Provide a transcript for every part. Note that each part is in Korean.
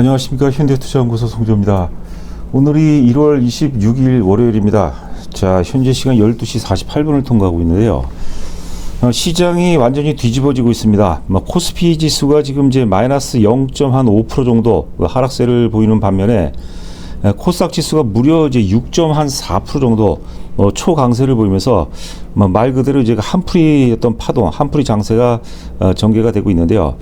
안녕하십니까. 현대투자연구소 송조입니다. 오늘이 1월 26일 월요일입니다. 자, 현재 시간 12시 48분을 통과하고 있는데요. 시장이 완전히 뒤집어지고 있습니다. 코스피 지수가 지금 이제 마이너스 0.5% 정도 하락세를 보이는 반면에 코스닥 지수가 무려 이제 6.4% 정도 초강세를 보이면서 말 그대로 이제 한풀이 어떤 파동, 한풀이 장세가 전개가 되고 있는데요.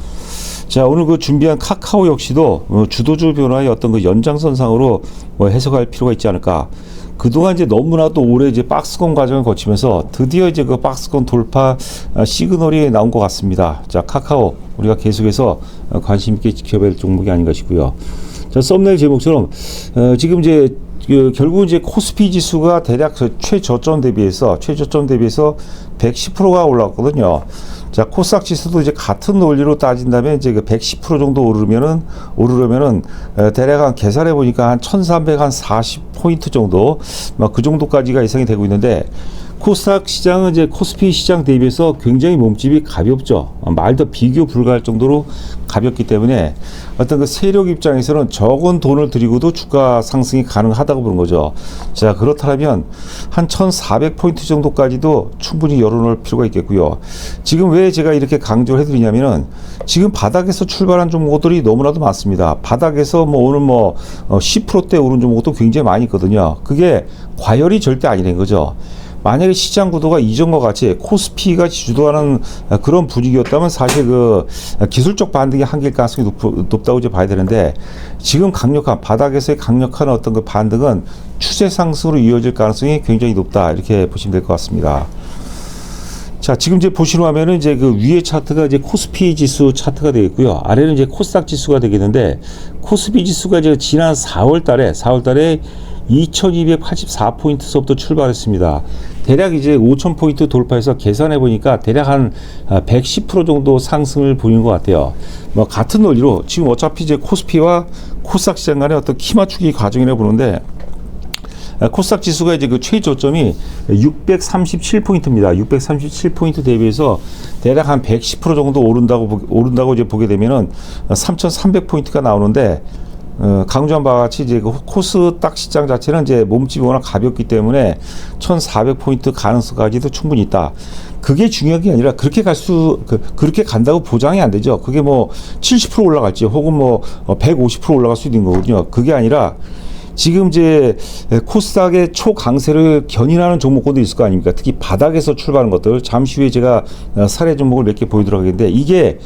자, 오늘 그 준비한 카카오 역시도 주도주 변화의 어떤 그 연장선상으로 해석할 필요가 있지 않을까. 그동안 이제 너무나도 오래 이제 박스권 과정을 거치면서 드디어 이제 그 박스권 돌파 시그널이 나온 것 같습니다. 자, 카카오 우리가 계속해서 관심 있게 지켜볼 종목이 아닌가 싶고요. 자, 썸네일 제목처럼 지금 이제 결국 이제 코스피 지수가 대략 최저점 대비해서 110%가 올라왔거든요. 자, 코스닥 지수도 이제 같은 논리로 따진다면 이제 그 110% 정도 오르려면은 대략 한 계산해 보니까 한 1340포인트 정도 그 정도까지가 예상이 되고 있는데, 코스닥 시장은 이제 코스피 시장 대비해서 굉장히 몸집이 가볍죠. 말도 비교 불가할 정도로 가볍기 때문에 어떤 그 세력 입장에서는 적은 돈을 들이고도 주가 상승이 가능하다고 보는 거죠. 자, 그렇다면 한 1400포인트 정도까지도 충분히 열어놓을 필요가 있겠고요. 지금 왜 제가 이렇게 강조를 해드리냐면은 지금 바닥에서 출발한 종목들이 너무나도 많습니다. 바닥에서 오늘 10%대 오른 종목도 굉장히 많이 있거든요. 그게 과열이 절대 아니라는 거죠. 만약에 시장 구도가 이전과 같이 코스피가 주도하는 그런 분위기였다면 사실 그 기술적 반등의 한계일 가능성이 높다고 이제 봐야 되는데, 지금 강력한 바닥에서의 강력한 어떤 그 반등은 추세 상승으로 이어질 가능성이 굉장히 높다, 이렇게 보시면 될 것 같습니다. 자, 지금 이제 보시는 화면은 이제 그 위에 차트가 이제 코스피 지수 차트가 되겠고요. 아래는 이제 코스닥 지수가 되겠는데, 코스피 지수가 이제 지난 4월 달에 2284포인트서부터 출발했습니다. 대략 이제 5000포인트 돌파해서 계산해 보니까 대략 한 110% 정도 상승을 보이는 것 같아요. 같은 논리로 지금 어차피 이제 코스피와 코스닥 시장 간의 어떤 키 맞추기 과정이라고 보는데, 코스닥 지수가 이제 그 최저점이 637포인트입니다. 637포인트 대비해서 대략 한 110% 정도 오른다고 이제 보게 되면은 3300포인트가 나오는데, 강조한 바와 같이 이제 그 코스닥 시장 자체는 이제 몸집이 워낙 가볍기 때문에 1400포인트 가능성까지도 충분히 있다. 그게 중요한 게 아니라 그렇게 그렇게 간다고 보장이 안 되죠. 그게 70% 올라갈지 혹은 150% 올라갈 수 있는 거거든요. 그게 아니라 지금 이제 코스닥의 초강세를 견인하는 종목군도 있을 거 아닙니까? 특히 바닥에서 출발하는 것들, 잠시 후에 제가 사례 종목을 몇 개 보여드리도록 하겠는데, 이게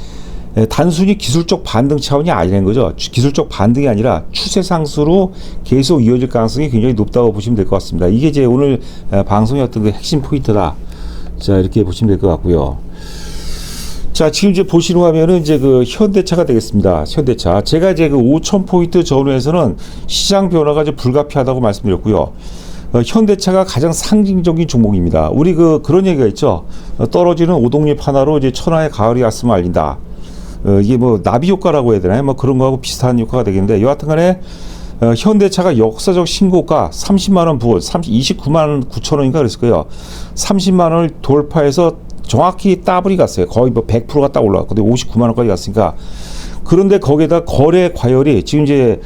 단순히 기술적 반등 차원이 아니라는 거죠. 기술적 반등이 아니라 추세 상승으로 계속 이어질 가능성이 굉장히 높다고 보시면 될 것 같습니다. 이게 이제 오늘 방송의 어떤 그 핵심 포인트다. 자, 이렇게 보시면 될 것 같고요. 자, 지금 이제 보시는 화면은 이제 그 현대차가 되겠습니다. 현대차. 제가 이제 그 5000포인트 전후에서는 시장 변화가 이제 불가피하다고 말씀드렸고요. 현대차가 가장 상징적인 종목입니다. 우리 그런 얘기가 있죠. 떨어지는 오동잎 하나로 이제 천하의 가을이 왔음을 알린다. 이게 나비 효과라고 해야 되나요? 그런 거하고 비슷한 효과가 되겠는데, 여하튼 간에 현대차가 역사적 신고가 30만원 부월, 29만 9천원인가 그랬을 거예요. 30만원을 돌파해서 정확히 더블이 갔어요. 거의 100%가 딱 올라갔거든요. 59만원까지 갔으니까. 그런데 거기에다 거래 과열이 지금 이제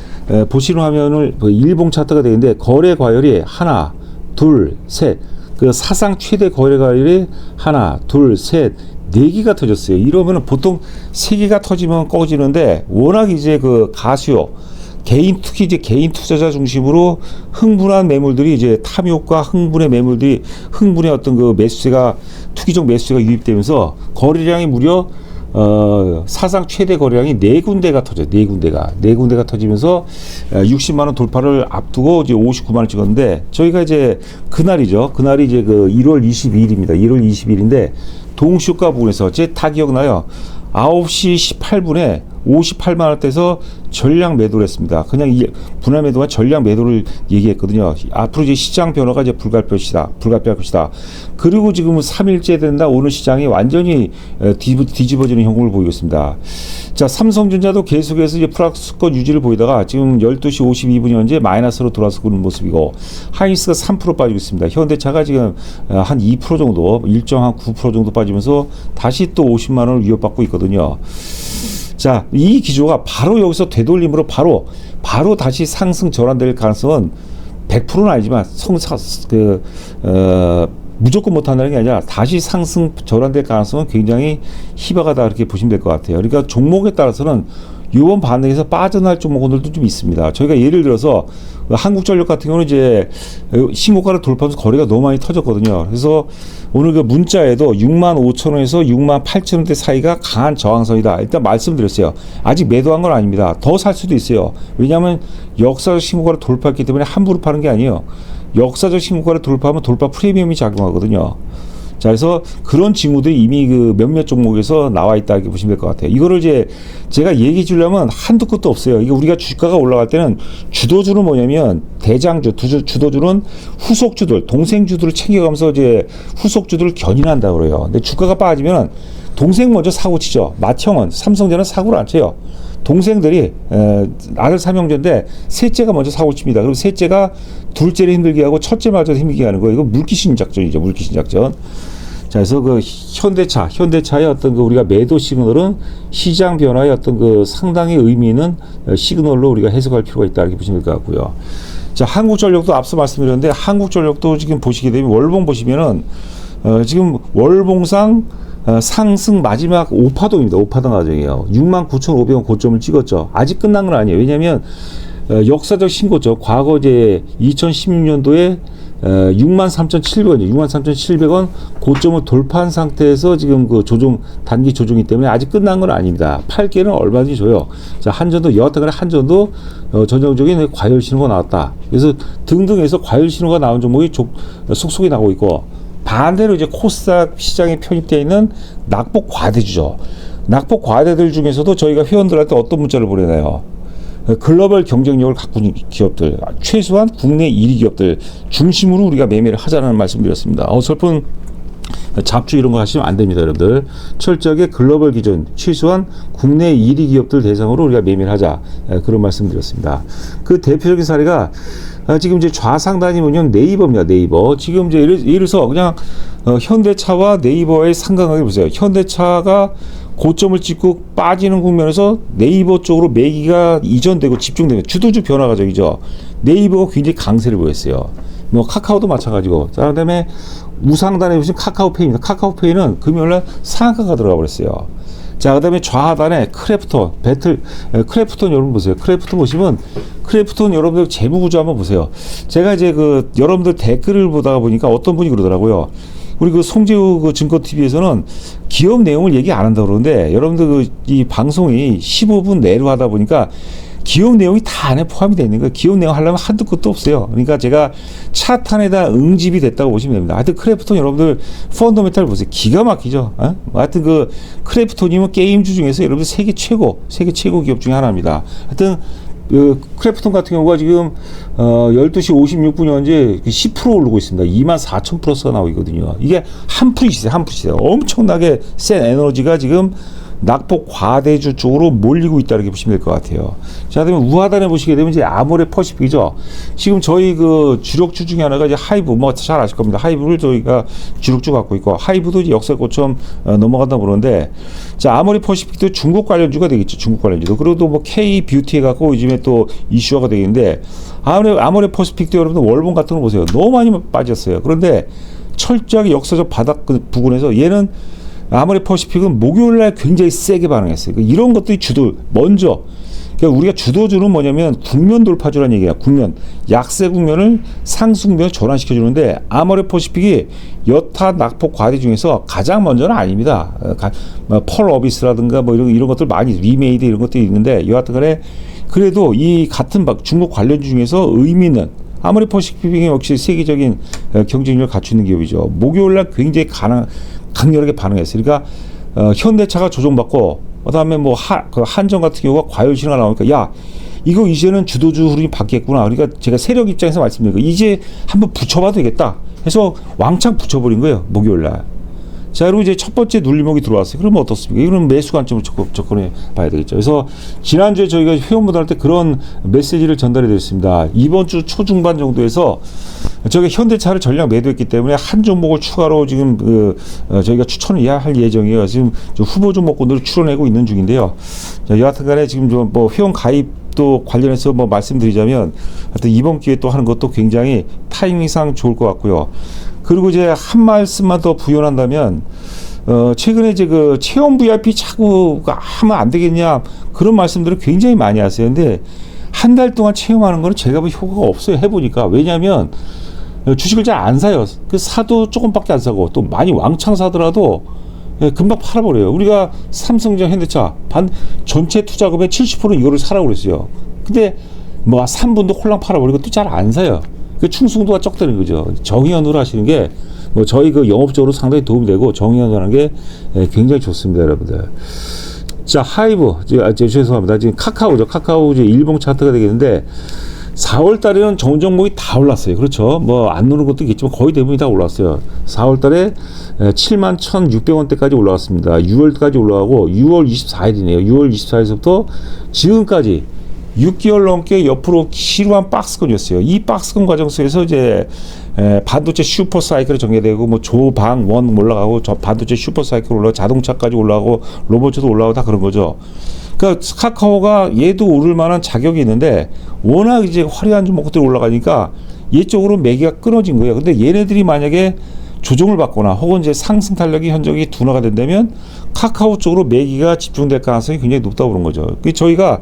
보시는 화면을 일봉 차트가 되는데, 거래 과열이 하나, 둘, 셋. 그 사상 최대 거래 과열이 하나, 둘, 셋, 4개가 터졌어요. 이러면 보통 3개가 터지면 꺼지는데, 워낙 이제 그 가수요, 특히 이제 개인 투자자 중심으로 흥분한 매물들이 이제 탐욕과 흥분의 어떤 그 투기적 매수세가 유입되면서 거래량이 무려 사상 최대 거래량이 4군데가 터져요. 4군데가 터지면서 60만원 돌파를 앞두고 이제 59만원 찍었는데, 저희가 이제 그날이죠. 그날이 이제 그 1월 22일입니다. 1월 22일인데, 동시효과 부분에서 제 다 기억나요. 9시 18분에 58만원대에서 전량 매도를 했습니다. 그냥 분할 매도와 전량 매도를 얘기했거든요. 앞으로 이제 시장 변화가 이제 불가피할 것이다. 그리고 지금은 3일째 된다. 오늘 시장이 완전히 뒤집어지는 형국을 보이고 있습니다. 자, 삼성전자도 계속해서 이제 플러스권 유지를 보이다가 지금 12시 52분 현재 마이너스로 돌아서 그런 모습이고, 하이닉스가 3% 빠지고 있습니다. 현대차가 지금 한 2% 정도, 1.9% 정도 빠지면서 다시 또 50만원을 위협받고 있거든요. 자, 이 기조가 바로 여기서 되돌림으로 바로 다시 상승 전환될 가능성은 100%는 아니지만 무조건 못한다는 게 아니라 다시 상승 전환될 가능성은 굉장히 희박하다 이렇게 보시면 될 것 같아요. 그러니까 종목에 따라서는 이번 반등에서 빠져날 종목들도 좀 있습니다. 저희가 예를 들어서 한국전력 같은 경우는 이제 신고가를 돌파하면서 거래가 너무 많이 터졌거든요. 그래서 오늘 그 문자에도 65,000원에서 68,000원대 사이가 강한 저항선이다. 일단 말씀드렸어요. 아직 매도한 건 아닙니다. 더 살 수도 있어요. 왜냐하면 역사적 신고가를 돌파했기 때문에 함부로 파는 게 아니에요. 역사적 신고가를 돌파하면 돌파 프리미엄이 작용하거든요. 자, 그래서 그런 징후들이 이미 그 몇몇 종목에서 나와 있다 이렇게 보시면 될 것 같아요. 이거를 이제 제가 얘기해 주려면 한두 끝도 없어요. 이게 우리가 주가가 올라갈 때는 주도주는 뭐냐면 대장주, 주도주는 후속주들, 동생주들을 챙겨가면서 이제 후속주들을 견인한다 그래요. 근데 주가가 빠지면 동생 먼저 사고 치죠. 맏형은 삼성전자는 사고를 안 쳐요. 동생들이 아들 삼형제인데 셋째가 먼저 사고 칩니다. 그리고 셋째가 둘째를 힘들게 하고 첫째마저도 힘들게 하는 거예요. 이거 물귀신 작전이죠. 물귀신 작전. 자, 그래서 그 현대차의 어떤 그 우리가 매도 시그널은 시장 변화의 어떤 그 상당히 의미 있는 시그널로 우리가 해석할 필요가 있다 이렇게 보시면 될 것 같고요. 자, 한국전력도 앞서 말씀드렸는데 한국전력도 지금 보시게 되면 월봉 보시면은 지금 월봉상 상승 마지막 5파동입니다. 5파동 과정이에요. 69,500원 고점을 찍었죠. 아직 끝난 건 아니에요. 왜냐하면 역사적 신고죠. 과거 이제 2016년도에 63,700원, 63,700원 고점을 돌파한 상태에서 지금 그 단기 조정이기 때문에 아직 끝난 건 아닙니다. 팔게는 얼마든지 줘요. 자, 한전도 여하튼간에 한전도 전형적인 과열 신호가 나왔다. 그래서 등등해서 과열 신호가 나온 종목이 속속이 나오고 있고, 반대로 이제 코스닥 시장에 편입되어 있는 낙폭 과대주죠. 낙폭 과대들 중에서도 저희가 회원들한테 어떤 문자를 보내나요? 글로벌 경쟁력을 갖고 있는 기업들, 최소한 국내 1위 기업들 중심으로 우리가 매매를 하자는 말씀드렸습니다. 어설픈 잡주 이런 거 하시면 안 됩니다, 여러분들. 철저하게 글로벌 기준, 최소한 국내 1위 기업들 대상으로 우리가 매매를 하자, 그런 말씀드렸습니다. 그 대표적인 사례가 지금 이제 좌상단이 뭐냐면 네이버입니다. 네이버. 지금 이제 예를 들어서 그냥 현대차와 네이버의 상관관계 보세요. 현대차가 고점을 찍고 빠지는 국면에서 네이버 쪽으로 매기가 이전되고 집중되면 주도주 변화 과정이죠. 네이버가 굉장히 강세를 보였어요. 뭐 카카오도 마찬가지고. 자, 그다음에 우상단에 보시면 카카오페이입니다. 카카오페이는 금요일날 상한가가 들어가 버렸어요. 자, 그다음에 좌하단에 크래프톤 여러분 보세요. 크래프톤 보시면 크래프톤 여러분들 재무 구조 한번 보세요. 제가 이제 그 여러분들 댓글을 보다가 보니까 어떤 분이 그러더라고요. 우리 그 송재우 그 증권 TV에서는 기업 내용을 얘기 안 한다고 그러는데 여러분들 이 방송이 15분 내로 하다 보니까 기업 내용이 다 안에 포함이 되어 있는 거예요. 기업 내용 하려면 한두 끝도 없어요. 그러니까 제가 차탄에다 응집이 됐다고 보시면 됩니다. 하여튼 크래프톤 여러분들 펀더멘탈 보세요. 기가 막히죠. 하여튼 그 크래프톤이면 게임주 중에서 여러분들 세계 최고 기업 중에 하나입니다. 하여튼 그 크래프톤 같은 경우가 지금 12시 56분 현재 10% 오르고 있습니다. 24,000 플러스가 나오고 있거든요. 이게 한 푼이시세요. 엄청나게 센 에너지가 지금 낙폭 과대주 쪽으로 몰리고 있다 이렇게 보시면 될 것 같아요. 자, 그다음에 우하단에 보시게 되면 이제 아모레 퍼시픽이죠. 지금 저희 그 주력주 중에 하나가 이제 하이브, 뭐 잘 아실 겁니다. 하이브를 저희가 주력주 갖고 있고, 하이브도 이제 역사 고점 넘어간다 그러는데, 자, 아모레 퍼시픽도 중국 관련주가 되겠죠. 중국 관련주도. 그리고 또 뭐 K 뷰티에 갖고 요즘에 또 이슈화가 되겠는데, 아모레 퍼시픽도 여러분들 월봉 같은 거 보세요. 너무 많이 빠졌어요. 그런데 철저하게 역사적 바닥 부근에서 얘는 아모레 퍼시픽은 목요일날 굉장히 세게 반응했어요. 이런 것들이 먼저, 그러니까 우리가 주도주는 뭐냐면 국면 돌파주라는 얘기야. 약세 국면을 상승 국면을 전환시켜주는데, 아모레 퍼시픽이 여타 낙폭 과대 중에서 가장 먼저는 아닙니다. 펄 어비스라든가 뭐 이런 것들 많이 리메이드 이런 것들이 있는데, 여하튼간에 그래도 이 같은 중국 관련주 중에서 의미 있는 아모레 퍼시픽이 역시 세계적인 경쟁력을 갖추는 기업이죠. 목요일날 굉장히 강렬하게 반응했어요. 그러니까 현대차가 조정받고, 그다음에 뭐 한전 같은 경우가 과열 신호가 나오니까, 야, 이거 이제는 주도주 흐름이 바뀌었구나. 그러니까 제가 세력 입장에서 말씀드린 거, 이제 한번 붙여봐도 되겠다 해서 왕창 붙여버린 거예요, 목요일날. 자, 그리고 이제 첫 번째 눌림목이 들어왔어요. 그러면 어떻습니까? 이거는 매수 관점으로 접근해 봐야 되겠죠. 그래서 지난주에 저희가 회원분들한테 그런 메시지를 전달해 드렸습니다. 이번 주 초중반 정도에서 저게 현대차를 전량 매도했기 때문에 한 종목을 추가로 지금 저희가 추천을 할 예정이에요. 지금 후보 종목군들을 추론하고 있는 중인데요. 자, 여하튼간에 지금 좀 뭐 회원 가입도 관련해서 뭐 말씀드리자면 하여튼 이번 기회에 또 하는 것도 굉장히 타이밍상 좋을 것 같고요. 그리고 이제 한 말씀만 더 부연한다면 최근에 이제 그 체험 VIP 자꾸 하면 안 되겠냐 그런 말씀들을 굉장히 많이 하세요. 근데 한 달 동안 체험하는 거는 제가 뭐 효과가 없어요. 해보니까. 왜냐하면 주식을 잘 안 사요. 그 사도 조금밖에 안 사고 또 많이 왕창 사더라도 금방 팔아버려요. 우리가 삼성전자, 현대차 전체 투자금의 70%는 이거를 사라고 그랬어요. 근데 뭐 3분도 홀랑 팔아버리고 또 잘 안 사요. 그 충성도가 적다는 거죠. 정의연으로 하시는 게 뭐 저희 그 영업적으로 상당히 도움이 되고 정의연으로 하는 게 굉장히 좋습니다, 여러분들. 자, 하이브, 죄송합니다. 지금 카카오죠. 카카오 이제 일봉 차트가 되겠는데 4월 달에는 전 종목이 다 올랐어요. 그렇죠. 뭐 안 누르는 것도 있겠지만 거의 대부분이 다 올랐어요. 4월 달에 71,600원대까지 올라갔습니다. 6월까지 올라가고 6월 24일이네요. 6월 24일부터 지금까지 6개월 넘게 옆으로 지루한 박스권이었어요. 이 박스권 과정 속에서 이제 반도체 슈퍼 사이클이 전개되고 뭐 조방 원 올라가고 반도체 슈퍼 사이클 올라가고 자동차까지 올라가고 로봇도 올라가고 다 그런 거죠. 그러니까 카카오가 얘도 오를 만한 자격이 있는데 워낙 이제 화려한 종목들이 올라가니까 얘 쪽으로 매기가 끊어진 거예요. 근데 얘네들이 만약에 조정을 받거나 혹은 이제 상승 탄력이 현저히 둔화가 된다면 카카오 쪽으로 매기가 집중될 가능성이 굉장히 높다고 그런 거죠. 저희가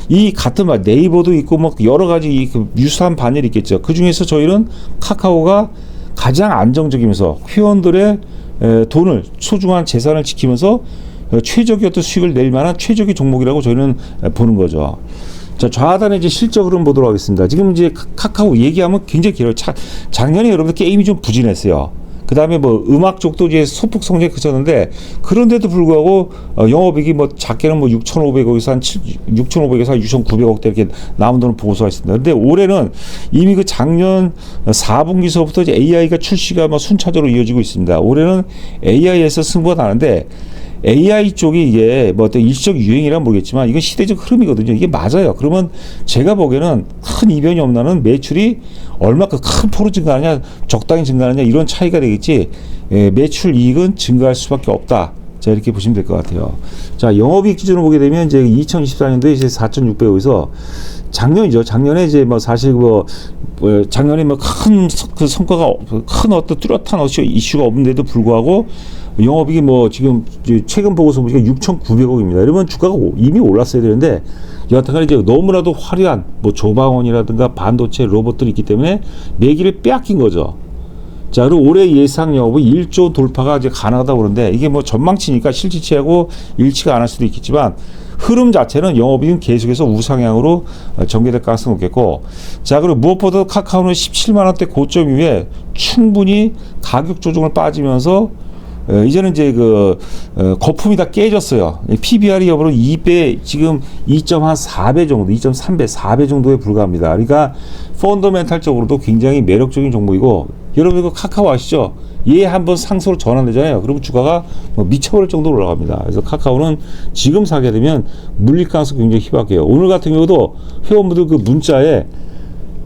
이 같은 말 네이버도 있고 뭐 여러 가지 그 유사한 반열이 있겠죠. 그 중에서 저희는 카카오가 가장 안정적이면서 회원들의 돈을 소중한 재산을 지키면서 최적의 어떤 수익을 낼 만한 최적의 종목이라고 저희는 보는 거죠. 자, 좌하단에 이제 실적 흐름 보도록 하겠습니다. 지금 이제 카카오 얘기하면 굉장히 길어요. 작년에 여러분들 게임이 좀 부진했어요. 그 다음에 뭐 음악 쪽도 이제 소폭 성장이 그쳤는데 그런데도 불구하고 영업이익이 뭐 작게는 뭐 6,500억에서 한 6,500에서 한 6,900억대 이렇게 남은 돈을 보고서 했습니다. 근데 올해는 이미 그 작년 4분기서부터 이제 AI가 출시가 뭐 순차적으로 이어지고 있습니다. 올해는 AI에서 승부가 나는데 AI 쪽이 이게 뭐 어떤 일시적 유행이란 모르겠지만 이건 시대적 흐름이거든요. 이게 맞아요. 그러면 제가 보기에는 큰 이변이 없나는 매출이 얼마큼 큰 폭으로 증가하냐 적당히 증가하냐 이런 차이가 되겠지 매출 이익은 증가할 수밖에 없다. 자, 이렇게 보시면 될 것 같아요. 자, 영업이익 기준으로 보게 되면 이제 2024년도에 이제 4,600억에서 작년이죠. 작년에 이제 뭐 사실 작년에 뭐 큰 그 성과가 큰 어떤 뚜렷한 이슈가 없는데도 불구하고 영업이익이 뭐 지금 최근 보고서 보니까 6,900억입니다. 이러면 주가가 이미 올랐어야 되는데 여하튼간에 이제 너무나도 화려한 뭐 조방원이라든가 반도체 로봇들이 있기 때문에 매기를 빼앗긴 거죠. 자, 그리고 올해 예상 영업은 1조 돌파가 이제 가능하다고 그러는데 이게 뭐 전망치니까 실질치하고 일치가 안 할 수도 있겠지만 흐름 자체는 영업이익은 계속해서 우상향으로 전개될 가능성이 높겠고, 자, 그리고 무엇보다 카카오는 17만원대 고점 이후에 충분히 가격 조정을 빠지면서 이제는 이제 거품이 다 깨졌어요. PBR이 여부로 2배, 지금 2.4배 정도, 2.3배, 4배 정도에 불과합니다. 그러니까 펀더멘탈적으로도 굉장히 매력적인 종목이고, 여러분 이거 카카오 아시죠? 얘 한번 상승으로 전환되잖아요. 그리고 주가가 미쳐버릴 정도로 올라갑니다. 그래서 카카오는 지금 사게 되면 물릴 가능성이 굉장히 희박해요. 오늘 같은 경우도 회원분들 그 문자에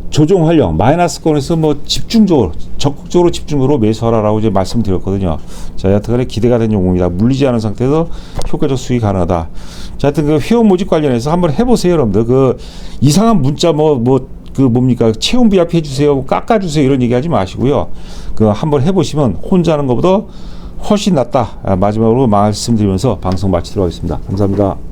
조정 활용 마이너스권에서 뭐 집중적으로 적극적으로 집중으로 매수하라라고 이제 말씀드렸거든요. 자, 여하튼간에 기대가 된 종목입니다. 물리지 않은 상태에서 효과적 수익이 가능하다. 자, 하여튼 그 회원 모집 관련해서 한번 해보세요, 여러분들. 그 이상한 문자 뭡니까 채용 VIP 해주세요, 깎아주세요 이런 얘기하지 마시고요. 그 한번 해보시면 혼자 하는 것보다 훨씬 낫다. 마지막으로 말씀드리면서 방송 마치도록 하겠습니다. 감사합니다.